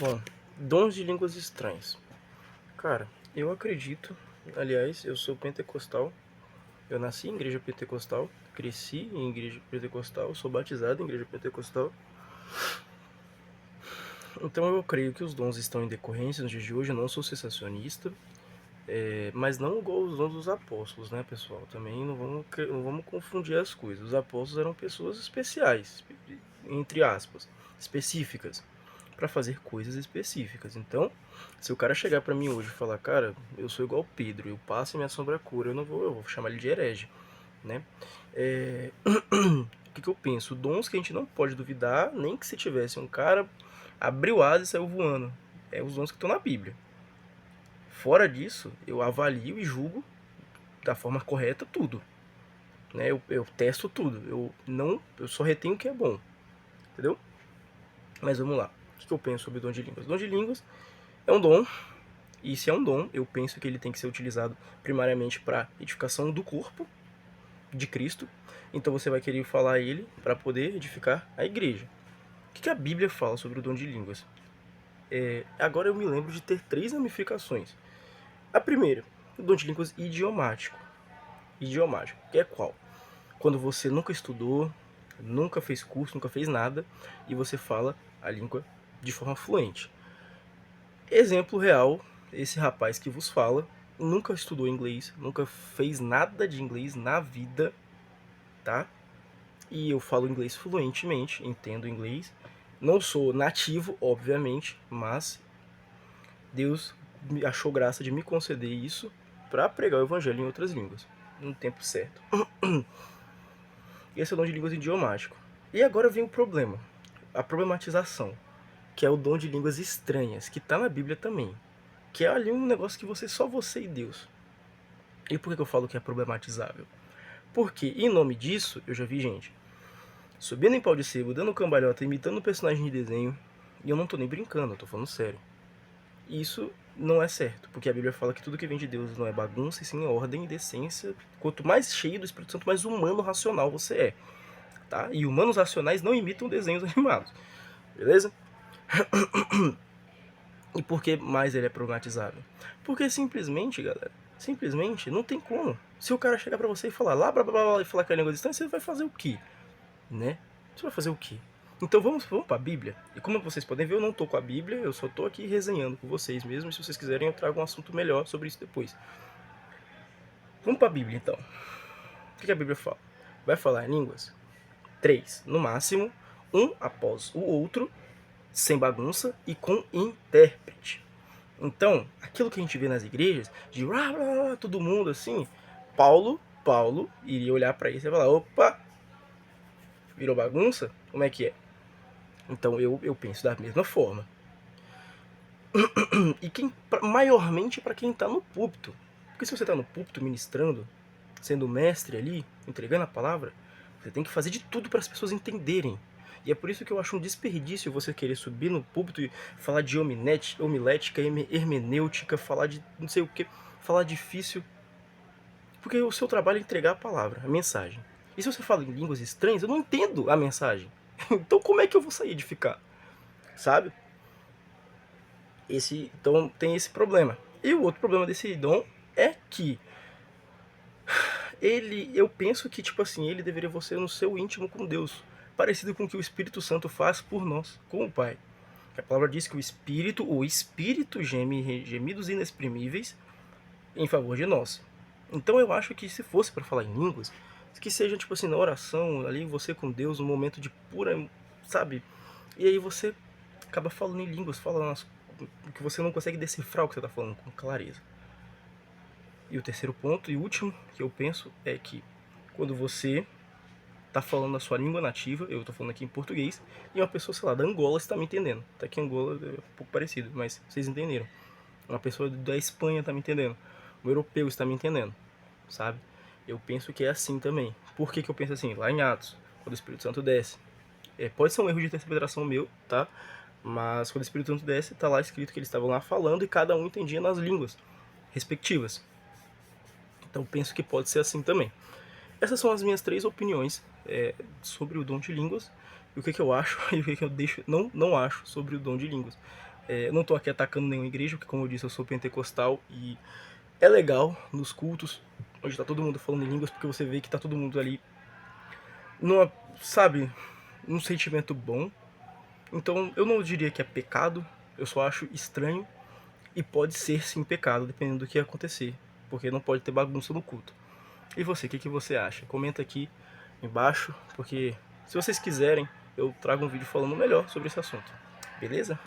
Bom, dons de línguas estranhas. Cara, eu acredito, aliás, eu sou pentecostal, eu nasci em igreja pentecostal, cresci em igreja pentecostal, sou batizado em igreja pentecostal. Então eu creio que os dons estão em decorrência nos dias de hoje, eu não sou sensacionista, mas não igual os dons dos apóstolos, né, pessoal? Também não vamos confundir as coisas. Os apóstolos eram pessoas especiais, entre aspas, específicas, para fazer coisas específicas. Então, se o cara chegar para mim hoje e falar, cara, eu sou igual Pedro, eu passo e minha sombra cura, eu vou chamar ele de herege, né? O que eu penso? Dons que a gente não pode duvidar, nem que se tivesse um cara abriu asas e saiu voando. É os dons que estão na Bíblia. Fora disso, eu avalio e julgo da forma correta tudo. Né? Eu testo tudo. Eu só retenho o que é bom. Entendeu? Mas vamos lá. O que eu penso sobre o dom de línguas? O dom de línguas é um dom. E se é um dom, eu penso que ele tem que ser utilizado primariamente para edificação do corpo de Cristo. Então você vai querer falar ele para poder edificar a igreja. O que a Bíblia fala sobre o dom de línguas? Agora eu me lembro de ter três ramificações. A primeira, o dom de línguas idiomático. Idiomático, que é qual? Quando você nunca estudou, nunca fez curso, nunca fez nada, e você fala a língua de forma fluente. Exemplo real, esse rapaz que vos fala, nunca estudou inglês, nunca fez nada de inglês na vida, tá? E eu falo inglês fluentemente, entendo inglês. Não sou nativo, obviamente, mas Deus achou graça de me conceder isso para pregar o evangelho em outras línguas, no tempo certo. Esse é o dom de línguas idiomático. E agora vem o problema, a problematização, que é o dom de línguas estranhas, que está na Bíblia também, que é ali um negócio que só você e Deus. E por que eu falo que é problematizável? Porque, em nome disso, eu já vi gente subindo em pau de sebo, dando cambalhota, imitando um personagem de desenho, e eu não tô nem brincando, eu tô falando sério. E isso não é certo, porque a Bíblia fala que tudo que vem de Deus não é bagunça, e sim ordem e decência. Quanto mais cheio do Espírito Santo, mais humano, racional você é. Tá? E humanos racionais não imitam desenhos animados. Beleza? E por que mais ele é problematizável? Porque simplesmente, galera, simplesmente não tem como. Se o cara chegar pra você e falar lá, blá, blá, blá, e falar que é língua distante, você vai fazer o quê? Né? Você vai fazer o quê? Então vamos pra Bíblia. E como vocês podem ver, eu não tô com a Bíblia, eu só tô aqui resenhando com vocês mesmo. E se vocês quiserem, eu trago um assunto melhor sobre isso depois. Vamos pra Bíblia então. O que a Bíblia fala? Vai falar em línguas? Três, no máximo, um após o outro, sem bagunça e com intérprete. Então, aquilo que a gente vê nas igrejas, de todo mundo assim, Paulo iria olhar para isso e falar: opa, virou bagunça? Como é que é? Então eu penso da mesma forma. E maiormente para quem está no púlpito. Porque se você está no púlpito ministrando, sendo mestre ali, entregando a palavra, você tem que fazer de tudo para as pessoas entenderem. E é por isso que eu acho um desperdício você querer subir no púlpito e falar de homilética, hermenêutica, falar de não sei o que, falar difícil. Porque o seu trabalho é entregar a palavra, a mensagem. E se você fala em línguas estranhas, eu não entendo a mensagem. Então como é que eu vou sair de ficar? Sabe? Então tem esse problema. E o outro problema desse dom é que eu penso que, tipo assim, ele deveria ser no seu íntimo com Deus, parecido com o que o Espírito Santo faz por nós, com o Pai. A palavra diz que o Espírito geme gemidos inexprimíveis em favor de nós. Então eu acho que se fosse para falar em línguas, que seja, tipo assim, na oração, ali você com Deus, um momento de pura, sabe? E aí você acaba falando em línguas, falando que você não consegue decifrar o que você está falando com clareza. E o terceiro ponto e último que eu penso é que quando você tá falando a sua língua nativa, eu tô falando aqui em português, e uma pessoa, sei lá, da Angola está me entendendo. Tá aqui em Angola é um pouco parecido, mas vocês entenderam. Uma pessoa da Espanha tá me entendendo. Um europeu está me entendendo, sabe? Eu penso que é assim também. Por que eu penso assim? Lá em Atos, quando o Espírito Santo desce. Pode ser um erro de interpretação meu, tá? Mas quando o Espírito Santo desce, tá lá escrito que eles estavam lá falando e cada um entendia nas línguas respectivas. Então penso que pode ser assim também. Essas são as minhas três opiniões sobre o dom de línguas. e o que eu acho e o que eu não acho sobre o dom de línguas. Eu não tô aqui atacando nenhuma igreja, porque como eu disse, eu sou pentecostal e é legal nos cultos, onde tá todo mundo falando em línguas, porque você vê que tá todo mundo ali numa, sabe, num sentimento bom. Então eu não diria que é pecado, eu só acho estranho e pode ser sim pecado, dependendo do que acontecer, porque não pode ter bagunça no culto. E você, o que você acha? Comenta aqui embaixo, porque se vocês quiserem, eu trago um vídeo falando melhor sobre esse assunto. Beleza?